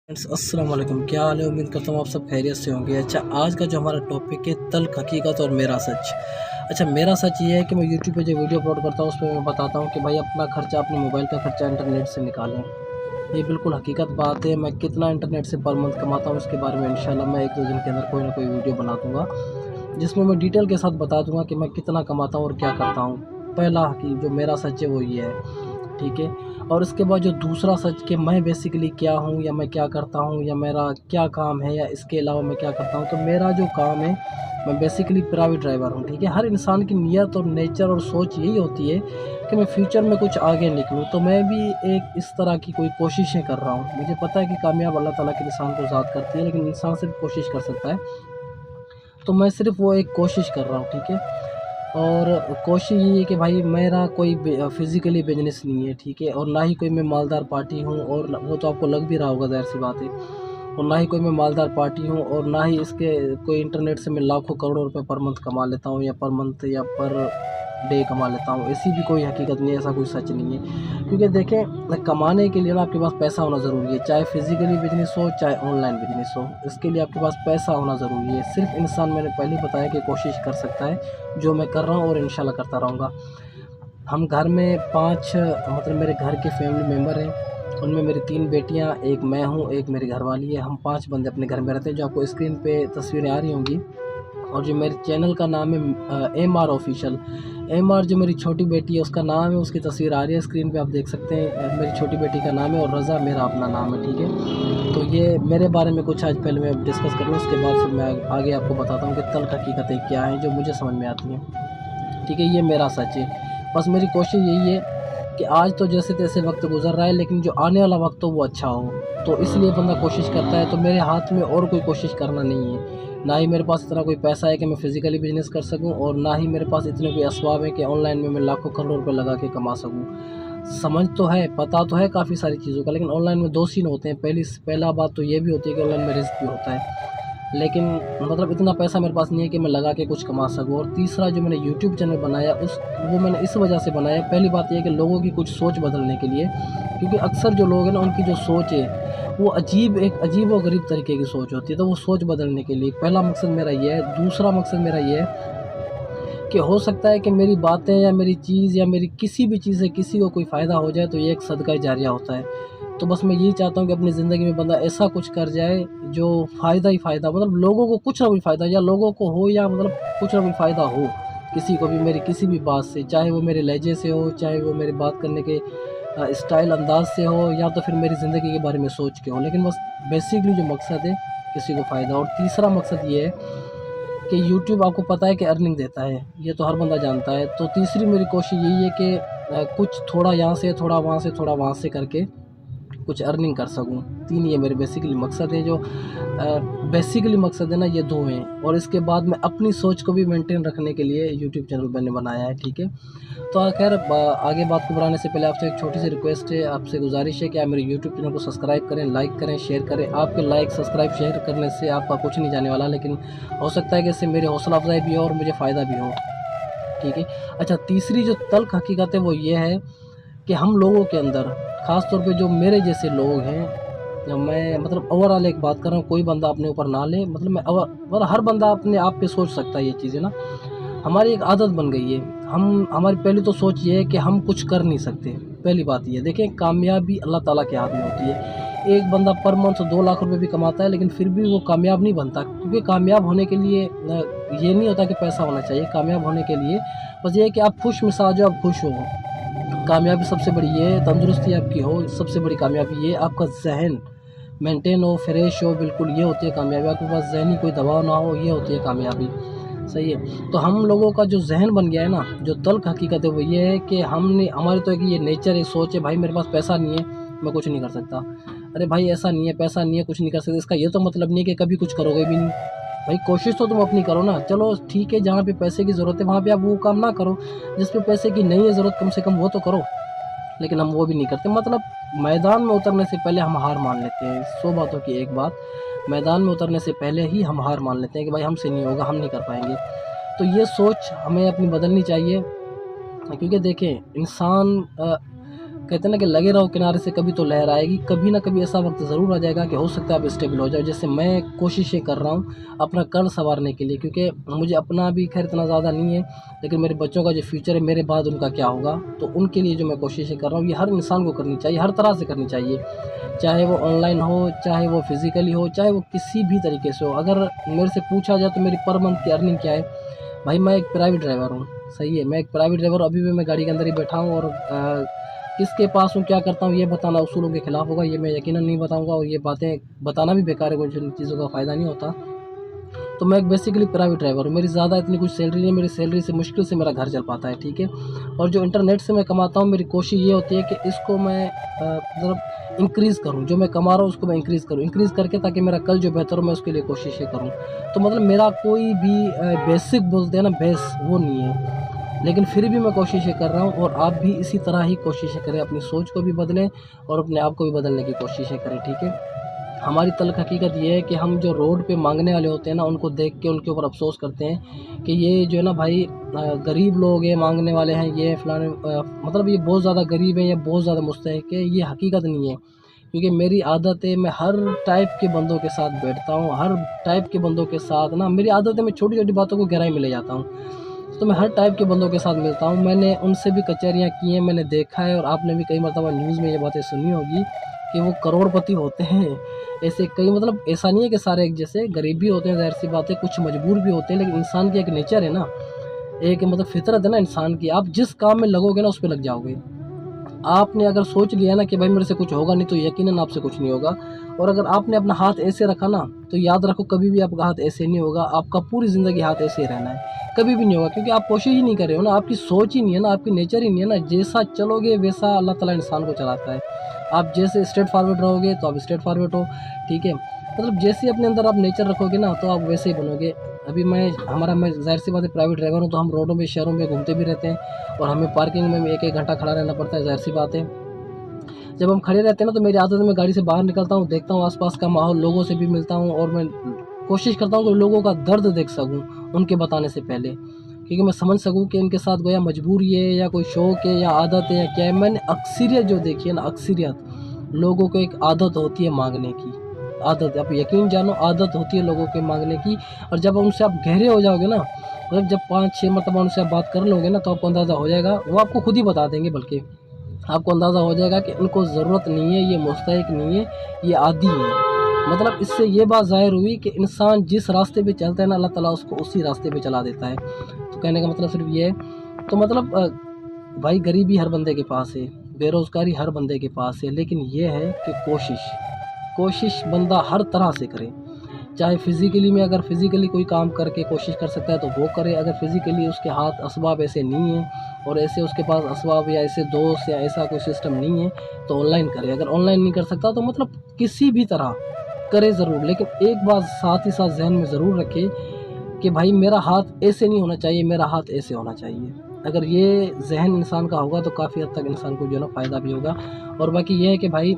अस्सलाम वालेकुम, क्या हाल है। उम्मीद करता हूँ आप सब खैरियत से होंगे। अच्छा, आज का जो हमारा टॉपिक है तल्ख़ हकीकत और मेरा सच। अच्छा, मेरा सच ये है कि मैं यूट्यूब पे जो वीडियो अपलोड करता हूँ उस पे मैं बताता हूँ कि भाई अपना खर्चा, अपने मोबाइल का खर्चा इंटरनेट से निकालें। ये बिल्कुल हकीकत बात है। मैं कितना इंटरनेट से पर मंथ कमाता हूँ इसके बारे में इंशाल्लाह मैं 1-2 दिन के अंदर कोई ना कोई वीडियो बना दूँगा, जिसमें मैं डिटेल के साथ बता दूँगा कि मैं कितना कमाता हूँ और क्या करता हूँ। पहला जो मेरा सच है वो ये है, ठीक है। और इसके बाद जो दूसरा सच कि मैं बेसिकली क्या हूँ या मैं क्या करता हूँ या मेरा क्या काम है या इसके अलावा मैं क्या करता हूँ। तो मेरा जो काम है, मैं बेसिकली प्राइवेट ड्राइवर हूँ, ठीक है। हर इंसान की नीयत और नेचर और सोच यही होती है कि मैं फ्यूचर में कुछ आगे निकलूँ। तो मैं भी एक इस तरह की कोई कोशिशें कर रहा हूँ। मुझे पता है कि कामयाब अल्लाह ताला के इंसान को ज़ात करती है, लेकिन इंसान सिर्फ़ कोशिश कर सकता है। तो मैं सिर्फ़ वो एक कोशिश कर रहा हूँ, ठीक है। और कोशिश यही है कि भाई मेरा कोई फ़िज़िकली बिज़नेस नहीं है, ठीक है। और ना ही कोई मैं मालदार पार्टी हूँ, और वो तो आपको लग भी रहा होगा, ज़ाहिर-सी बात है। और ना ही कोई मैं मालदार पार्टी हूँ, और ना ही इसके कोई इंटरनेट से मैं लाखों करोड़ों रुपए पर मंथ कमा लेता हूँ या पर मंथ या पर डे कमा लेता हूँ। ऐसी भी कोई हकीकत नहीं है, ऐसा कोई सच नहीं है। क्योंकि देखें, कमाने के लिए ना आपके पास पैसा होना ज़रूरी है, चाहे फ़िज़िकली बिज़नेस हो, चाहे ऑनलाइन बिज़नेस हो। इसके लिए आपके पास पैसा होना ज़रूरी है। सिर्फ़ इंसान, मैंने पहले ही बताया, कि कोशिश कर सकता है, जो मैं कर रहा हूँ और इंशाल्लाह करता रहूँगा। हम घर में 5, मतलब मेरे घर के फैमिली मेंबर हैं। उनमें मेरी 3 बेटियाँ, 1 मैं हूँ, 1 मेरी घरवाली है। हम 5 बंदे अपने घर में रहते हैं, जो आपको स्क्रीन पे तस्वीरें आ रही होंगी। और जो मेरे चैनल का नाम है एमआर ऑफिशियल। एमआर जो मेरी छोटी बेटी है उसका नाम है, उसकी तस्वीर आ रही है स्क्रीन पे, आप देख सकते हैं। मेरी छोटी बेटी का नाम है, और रज़ा मेरा अपना नाम है, ठीक है। तो ये मेरे बारे में कुछ आज पहले मैं डिस्कस करूँ, उसके बाद फिर मैं आगे आपको बताता हूँ कि तल्ख़ हकीकतें क्या हैं जो मुझे समझ में आती हैं, ठीक है। ये मेरा सच है। बस मेरी कोशिश यही है कि आज तो जैसे-तैसे वक़्त गुज़र रहा है, लेकिन जो आने वाला वक़्त हो वो अच्छा हो। तो इसलिए बंदा कोशिश करता है। तो मेरे हाथ में और कोई कोशिश करना नहीं है। ना ही मेरे पास इतना कोई पैसा है कि मैं फ़िज़िकली बिज़नेस कर सकूँ, और ना ही मेरे पास इतने कोई असबाब हैं कि ऑनलाइन में मैं लाखों करोड़ों रुपए लगा के कमा सकूँ। समझ तो है, पता तो है काफ़ी सारी चीज़ों का, लेकिन ऑनलाइन में 2 सीन होते हैं। पहला बात तो ये भी होती है कि ऑनलाइन में रिस्क भी होता है। लेकिन मतलब इतना पैसा मेरे पास नहीं है कि मैं लगा के कुछ कमा सकूँ। और तीसरा जो मैंने यूट्यूब चैनल बनाया, वो मैंने इस वजह से बनाया। पहली बात ये है कि लोगों की कुछ सोच बदलने के लिए, क्योंकि अक्सर जो लोग हैं ना, उनकी जो सोच है वो एक अजीब और गरीब तरीके की सोच होती है। तो वो सोच बदलने के लिए पहला मकसद मेरा ये है। दूसरा मकसद मेरा ये है कि हो सकता है कि मेरी बातें या मेरी चीज़ या मेरी किसी भी चीज़ से किसी को कोई फ़ायदा हो जाए, तो ये एक सदका जारिया होता है। तो बस मैं यही चाहता हूँ कि अपनी ज़िंदगी में बंदा ऐसा कुछ कर जाए जो फ़ायदा ही फ़ायदा, मतलब लोगों को कुछ ना कुछ फ़ायदा, या लोगों को हो या मतलब कुछ ना कुछ फ़ायदा हो किसी को भी मेरी किसी भी बात से, चाहे वो मेरे लहजे से हो, चाहे वो मेरी बात करने के स्टाइल अंदाज़ से हो, या तो फिर मेरी ज़िंदगी के बारे में सोच के हो। लेकिन बस बेसिकली जो मकसद है, किसी को फ़ायदा। और तीसरा मकसद ये है कि यूट्यूब आपको पता है कि अर्निंग देता है, ये तो हर बंदा जानता है। तो तीसरी मेरी कोशिश यही है कि कुछ थोड़ा यहाँ से, थोड़ा वहाँ से, थोड़ा वहाँ से करके कुछ अर्निंग कर सकूँ। 3 ये मेरे बेसिकली मकसद हैं। जो बेसिकली मकसद है ना, ये 2 हैं। और इसके बाद मैं अपनी सोच को भी मेंटेन रखने के लिए यूट्यूब चैनल मैंने बनाया है, ठीक है। तो खैर, आगे बात को बढ़ाने से पहले आपसे एक छोटी सी रिक्वेस्ट है, आपसे गुजारिश है कि आप मेरे यूट्यूब चैनल को सब्सक्राइब करें, लाइक करें, शेयर करें। आपके लाइक, सब्सक्राइब, शेयर करने से आपका कुछ नहीं जाने वाला, लेकिन हो सकता है कि इससे मेरी हौसला अफजाई भी हो और मुझे फ़ायदा भी हो, ठीक है। अच्छा, तीसरी जो तल्ख़ हकीकत है वो ये है कि हम लोगों के अंदर, ख़ास तौर पे जो मेरे जैसे लोग हैं, मैं मतलब ओवरऑल एक बात कर रहा हूँ, कोई बंदा अपने ऊपर ना ले, मतलब मतलब हर बंदा अपने आप पे सोच सकता है ये चीज़ें ना। हमारी एक आदत बन गई है। हमारी पहली तो सोच ये है कि हम कुछ कर नहीं सकते। पहली बात ये देखें, कामयाबी अल्लाह ताला के हाथ में होती है। एक बंदा पर मंथ 2 लाख रुपए भी कमाता है, लेकिन फिर भी वो कामयाब नहीं बनता, क्योंकि कामयाब होने के लिए ये नहीं होता कि पैसा होना चाहिए। कामयाब होने के लिए बस ये है कि आप खुश मिजाज हो, आप खुश हो। कामयाबी सबसे बड़ी ये है, तंदुरुस्ती आपकी हो, सबसे बड़ी कामयाबी ये, आपका ज़हन मेंटेन हो, फ्रेश हो, बिल्कुल, ये होती है कामयाबी। आपके पास ज़हनी कोई दबाव ना हो, ये होती है कामयाबी, सही है। तो हम लोगों का जो ज़हन बन गया है ना, जो तल्ख़ हकीकत है वो ये है कि हमने, हमारी तो एक ये नेचर है, सोच है, भाई मेरे पास पैसा नहीं है, मैं कुछ नहीं कर सकता। अरे भाई, ऐसा नहीं है, पैसा नहीं है कुछ नहीं कर सकते, इसका ये तो मतलब नहीं है कि कभी कुछ करोगे भी नहीं। भाई कोशिश तो तुम अपनी करो ना। चलो ठीक है, जहाँ पे पैसे की ज़रूरत है वहाँ पे आप वो काम ना करो, जिस पे पैसे की नहीं है ज़रूरत, कम से कम वो तो करो। लेकिन हम वो भी नहीं करते। मतलब मैदान में उतरने से पहले हम हार मान लेते हैं। 100 बातों की एक बात, मैदान में उतरने से पहले ही हम हार मान लेते हैं कि भाई हमसे नहीं होगा, हम नहीं कर पाएँगे। तो ये सोच हमें अपनी बदलनी चाहिए, क्योंकि देखें, इंसान कहते हैं ना कि लगे रहो किनारे से, कभी तो लहर आएगी। कभी ना कभी ऐसा वक्त ज़रूर आ जाएगा कि हो सकता है आप स्टेबल हो जाओ। जैसे मैं कोशिशें कर रहा हूँ अपना कर्ज संवारने के लिए, क्योंकि मुझे अपना भी खैर इतना ज़्यादा नहीं है, लेकिन मेरे बच्चों का जो फ्यूचर है, मेरे बाद उनका क्या होगा, तो उनके लिए जो मैं कोशिशें कर रहा हूँ, ये हर इंसान को करनी चाहिए, हर तरह से करनी चाहिए, चाहे वो ऑनलाइन हो, चाहे वो फिज़िकली हो, चाहे वो किसी भी तरीके से हो। अगर मेरे से पूछा जाए तो मेरी पर मंथ की अर्निंग क्या है, भाई मैं एक प्राइवेट ड्राइवर हूँ, सही है, मैं एक प्राइवेट ड्राइवर, अभी भी मैं गाड़ी के अंदर ही बैठा हूँ, और किसके पास हूँ, क्या करता हूँ, ये बताना उसूलों के खिलाफ होगा, ये मैं यकीनन नहीं बताऊँगा, और ये बातें बताना भी बेकार है, कुछ इन चीज़ों का फ़ायदा नहीं होता। तो मैं एक बेसिकली प्राइवेट ड्राइवर हूँ, मेरी ज़्यादा इतनी कुछ सैलरी नहीं है, मेरी सैलरी से मुश्किल से मेरा घर चल पाता है, ठीक है। और जो इंटरनेट से मैं कमाता हूँ, मेरी कोशिश ये होती है कि इसको मैं मतलब इंक्रीज़ करूँ, जो मैं कमा रहा हूँ उसको मैं इंक्रीज़ करूँ, इंक्रीज़ करके ताकि मेरा कल जो बेहतर हो मैं उसके लिए कोशिशें करूँ। तो मतलब मेरा कोई भी बेसिक बोलते हैं ना, बेस, वो नहीं है, लेकिन फिर भी मैं कोशिशें कर रहा हूँ, और आप भी इसी तरह ही कोशिशें करें, अपनी सोच को भी बदलें और अपने आप को भी बदलने की कोशिशें करें, ठीक है। हमारी तल्ख़ हकीकत ये है कि हम जो रोड पे मांगने वाले होते हैं ना, उनको देख के उनके ऊपर अफ़सोस करते हैं कि ये जो है ना भाई गरीब लोग हैं, मांगने वाले हैं, ये फ़लाने मतलब ये बहुत ज़्यादा गरीब हैं या बहुत ज़्यादा मुस्तहिक है, ये हकीकत नहीं है। क्योंकि मेरी आदत है, मैं हर टाइप के बंदों के साथ बैठता हूँ, हर टाइप के बंदों के साथ ना मेरी आदत है, मैं छोटी-छोटी बातों को गहराई में ले जाता हूँ। तो मैं हर टाइप के बंदों के साथ मिलता हूँ, मैंने उनसे भी कचहरियाँ की हैं, मैंने देखा है, और आपने भी कई मर्तबा न्यूज़ में ये बातें सुनी होगी कि वो करोड़पति होते हैं। ऐसे कई, मतलब ऐसा नहीं है कि सारे एक जैसे, गरीब भी होते हैं, ज़ाहिर-सी बात है, कुछ मजबूर भी होते हैं, लेकिन इंसान की एक नेचर है ना, एक मतलब फ़ितरत है ना इंसान की, आप जिस काम में लगोगे ना उस पे लग जाओगे। आपने अगर सोच लिया ना कि भाई मेरे से कुछ होगा नहीं, तो यकीनन आपसे कुछ नहीं होगा। और अगर आपने अपना हाथ ऐसे रखा ना, तो याद रखो कभी भी आपका हाथ ऐसे नहीं होगा, आपका पूरी ज़िंदगी हाथ ऐसे ही रहना है, कभी भी नहीं होगा, क्योंकि आप कोशिश ही नहीं कर रहे हो ना, आपकी सोच ही नहीं है ना, आपकी नेचर ही नहीं है ना। जैसा चलोगे वैसा अल्लाह ताला इंसान को चलाता है। आप जैसे स्ट्रेट फॉरवर्ड रहोगे तो आप स्ट्रेट फॉरवर्ड हो, ठीक है। मतलब जैसे अपने अंदर आप नेचर रखोगे ना, तो आप वैसे ही बनोगे। अभी मैं ज़ाहिर-सी बात है, प्राइवेट ड्राइवर हूँ, तो हम रोडों में, शहरों में घूमते भी रहते हैं, और हमें पार्किंग में 1-1 घंटा खड़ा रहना पड़ता है, ज़ाहिर-सी बात है। जब हम खड़े रहते हैं ना, तो मेरी आदत है, मैं गाड़ी से बाहर निकलता हूँ, देखता हूँ आस-पास का माहौल, लोगों से भी मिलता हूँ, और मैं कोशिश करता हूँ कि लोगों का दर्द देख सकूँ उनके बताने से पहले, क्योंकि मैं समझ सकूँ कि इनके साथ गोया मजबूरी है या कोई शौक है या आदत है या क्या है। मैंने अक्सरियत जो देखी है ना, अक्सरियत लोगों को एक आदत होती है माँगने की, आदत, आप यकीन जानो, आदत होती है लोगों के माँगने की। और जब उनसे आप गहरे हो जाओगे ना, मतलब जब 5-6 मरतबा उनसे आप बात कर लोगे ना, तो आपको अंदाज़ा हो जाएगा, वो आपको खुद ही बता देंगे, बल्कि आपको अंदाज़ा हो जाएगा कि इनको ज़रूरत नहीं है, ये मुस्तहिक नहीं है, ये आदी है। मतलब इससे ये बात ज़ाहिर हुई कि इंसान जिस रास्ते पे चलता है ना, अल्लाह ताला उसको उसी रास्ते पे चला देता है। तो कहने का मतलब सिर्फ़ ये है। तो मतलब भाई गरीबी हर बंदे के पास है, बेरोज़गारी हर बंदे के पास है, लेकिन ये है कि कोशिश बंदा हर तरह से करे। चाहे फ़िज़िकली में, अगर फ़िज़िकली कोई काम करके कोशिश कर सकता है तो वो करे, अगर फ़िज़िकली उसके हाथ असबाब ऐसे नहीं हैं और ऐसे उसके पास असबाब या ऐसे दोस्त या ऐसा कोई सिस्टम नहीं है, तो ऑनलाइन करे। अगर ऑनलाइन नहीं कर सकता तो मतलब किसी भी तरह करे ज़रूर, लेकिन एक बात साथ ही साथ ज़हन में ज़रूर रखे कि भाई मेरा हाथ ऐसे नहीं होना चाहिए, मेरा हाथ ऐसे होना चाहिए। अगर ये ज़हन इंसान का होगा तो काफ़ी हद तक इंसान को जो है ना फ़ायदा भी होगा। और बाकी ये है कि भाई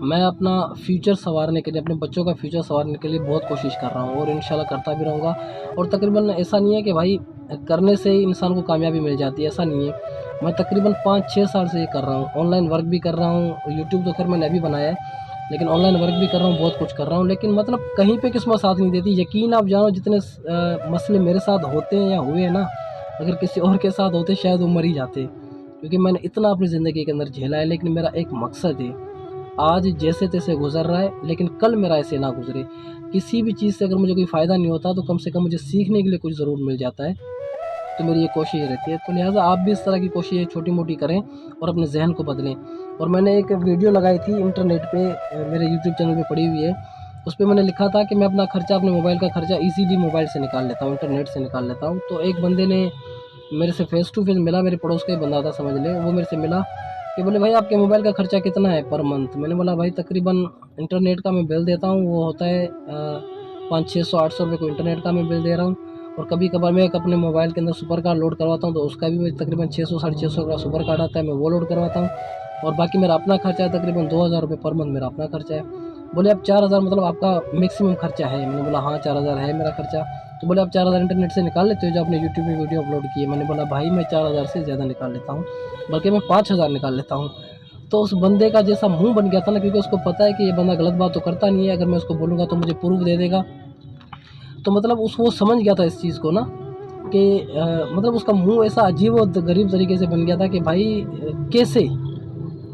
मैं अपना फ्यूचर सँवारने के लिए, अपने बच्चों का फ्यूचर सँवारने के लिए बहुत कोशिश कर रहा हूँ, और इंशाल्लाह करता भी रहूँगा। और तकरीबन ऐसा नहीं है कि भाई करने से ही इंसान को कामयाबी मिल जाती है, ऐसा नहीं है। मैं तकरीबन 5-6 साल से ये कर रहा हूँ, ऑनलाइन वर्क भी कर रहा हूँ, यूट्यूब तो खैर मैंने अभी बनाया है, लेकिन ऑनलाइन वर्क भी कर रहा हूँ, बहुत कुछ कर रहा हूँ, लेकिन मतलब कहीं पे किस्मत साथ नहीं देती। यकीन आप जानो, जितने मसले मेरे साथ होते हैं या हुए हैं ना, अगर किसी और के साथ होते शायद वो मर ही जाते, क्योंकि मैंने इतना अपनी ज़िंदगी के अंदर झेला है। लेकिन मेरा एक मकसद है, आज जैसे-तैसे गुज़र रहा है, लेकिन कल मेरा ऐसे ना गुज़रे। किसी भी चीज़ से अगर मुझे कोई फ़ायदा नहीं होता, तो कम से कम मुझे सीखने के लिए कुछ ज़रूर मिल जाता है। तो मेरी ये कोशिश रहती है। तो लिहाज़ा आप भी इस तरह की कोशिशें छोटी-मोटी करें और अपने ज़हन को बदलें। और मैंने एक वीडियो लगाई थी इंटरनेट पे, मेरे यूट्यूब चैनल पे पड़ी हुई है। उस पे मैंने लिखा था कि मैं अपना खर्चा, अपने मोबाइल का खर्चा ईज़िली मोबाइल से निकाल लेता हूँ, इंटरनेट से निकाल लेता हूँ। तो एक बंदे ने मेरे से फ़ेस टू फ़ेस मिला, मेरे पड़ोस का ही बंदा था समझ लें। वो मेरे से मिला कि बोले, भाई आपके मोबाइल का खर्चा कितना है पर मंथ? मैंने बोला, भाई तकरीबन इंटरनेट का मैं बिल देता हूँ, वो होता है 500-600-800 रुपये को इंटरनेट का मैं बिल दे रहा हूँ। और कभी-कभार मैं एक अपने मोबाइल के अंदर सुपर कार्ड लोड करवाता हूँ, तो उसका भी मैं तकरीबन 600-650 का सुपर कार्ड आता है, मैं वो लोड करवाता हूँ। और बाकी मेरा अपना खर्चा है, तकरीबन 2000 रुपये पर मंथ मेरा अपना खर्चा है। बोले, अब 4000 मतलब आपका मैक्सिमम खर्चा है? मैंने बोला, हाँ 4000 है मेरा खर्चा। तो बोले, आप 4000 इंटरनेट से निकाल लेते हो जो आपने यूट्यूब में वीडियो अपलोड की है? मैंने बोला, भाई मैं 4000 से ज़्यादा निकाल लेता हूँ, बल्कि मैं 5000 निकाल लेता हूँ। तो उस बंदे का जैसा मुंह बन गया था ना, क्योंकि उसको पता है कि ये बंदा गलत बात तो करता नहीं है, अगर मैं उसको बोलूँगा तो मुझे प्रूफ दे देगा। तो मतलब वो समझ गया था इस चीज़ को ना कि मतलब उसका मुंह ऐसा अजीब और गरीब तरीके से बन गया था कि भाई कैसे,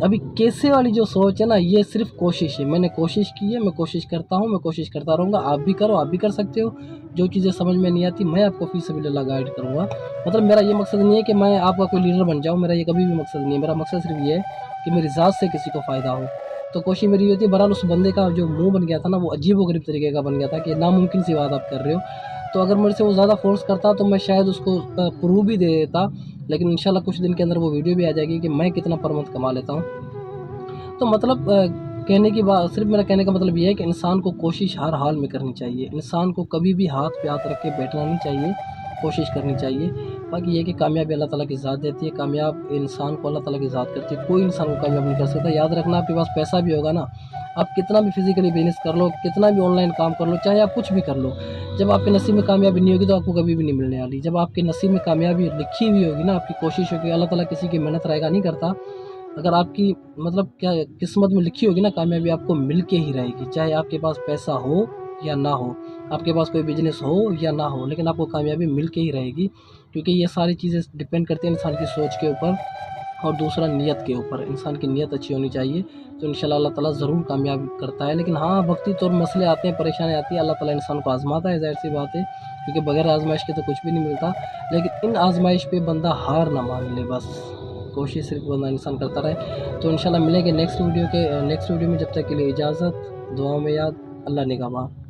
अभी कैसे वाली जो सोच है ना, ये सिर्फ कोशिश है। मैंने कोशिश की है, मैं कोशिश करता हूँ, मैं कोशिश करता रहूँगा। आप भी करो, आप भी कर सकते हो। जो चीज़ें समझ में नहीं आती मैं आपको फी सबिलिल्लाह गाइड करूँगा। मतलब मेरा ये मकसद नहीं है कि मैं आपका कोई लीडर बन जाऊँ, मेरा ये कभी भी मकसद नहीं है। मेरा मकसद सिर्फ ये है कि मेरी ज़ात से किसी को फ़ायदा हो। तो कोशिश मेरी ये होती है। बहरहाल उस बंदे का जो मुँह बन गया था ना, वो अजीब-ओ-गरीब तरीके का बन गया था कि नामुमकिन सी बात आप कर रहे हो। तो अगर मेरे से वो ज़्यादा फ़ोर्स करता तो मैं शायद उसको प्रूव भी दे देता, लेकिन इंशाल्लाह कुछ दिन के अंदर वो वीडियो भी आ जाएगी कि मैं कितना पर मंथ कमा लेता हूँ। तो मतलब कहने की बात, सिर्फ मेरा कहने का मतलब ये है कि इंसान को कोशिश हर हाल में करनी चाहिए। इंसान को कभी भी हाथ पे हाथ रख के बैठना नहीं चाहिए, कोशिश करनी चाहिए। बाकी ये है कि कामयाबी अल्लाह ताला की ज़ात देती है, कामयाब इंसान को अल्लाह ताला की ज़ात करती है। कोई इंसान को कामयाब नहीं कर सकता। याद रखना, आपके पास पैसा भी होगा ना, आप कितना भी फिज़िकली बिज़नेस कर लो, कितना भी ऑनलाइन काम कर लो, चाहे आप कुछ भी कर लो, जब आपके नसीब में कामयाबी नहीं होगी तो आपको कभी भी नहीं मिलने वाली। जब आपके नसीब में कामयाबी लिखी हुई होगी ना, आपकी कोशिश होगी, अल्लाह ताला किसी की मेहनत रायगा नहीं करता। अगर आपकी मतलब क्या किस्मत में लिखी होगी ना कामयाबी, आपको मिल के ही रहेगी। चाहे आपके पास पैसा हो या ना हो, आपके पास कोई बिजनेस हो या ना हो, लेकिन आपको कामयाबी मिल के ही रहेगी। क्योंकि ये सारी चीज़ें डिपेंड करती हैं इंसान की सोच के ऊपर और दूसरा नीयत के ऊपर। इंसान की नीयत अच्छी होनी चाहिए तो इंशाल्लाह अल्लाह ताला ज़रूर कामयाब करता है। लेकिन हाँ, वक्ती तौर मसले आते हैं, परेशानी आती है, अल्लाह ताला इंसान को आज़माता है, ज़ाहिर सी बात है, क्योंकि बगैर आज़माइश के तो कुछ भी नहीं मिलता। लेकिन इन आज़माइश पे बंदा हार ना मान ले, बस कोशिश सिर्फ बंदा इंसान करता रहे। तो इंशाल्लाह मिलेंगे नेक्स्ट वीडियो में। जब तक के लिए इजाज़त, दुआओं में याद, अल्लाह निगहबान।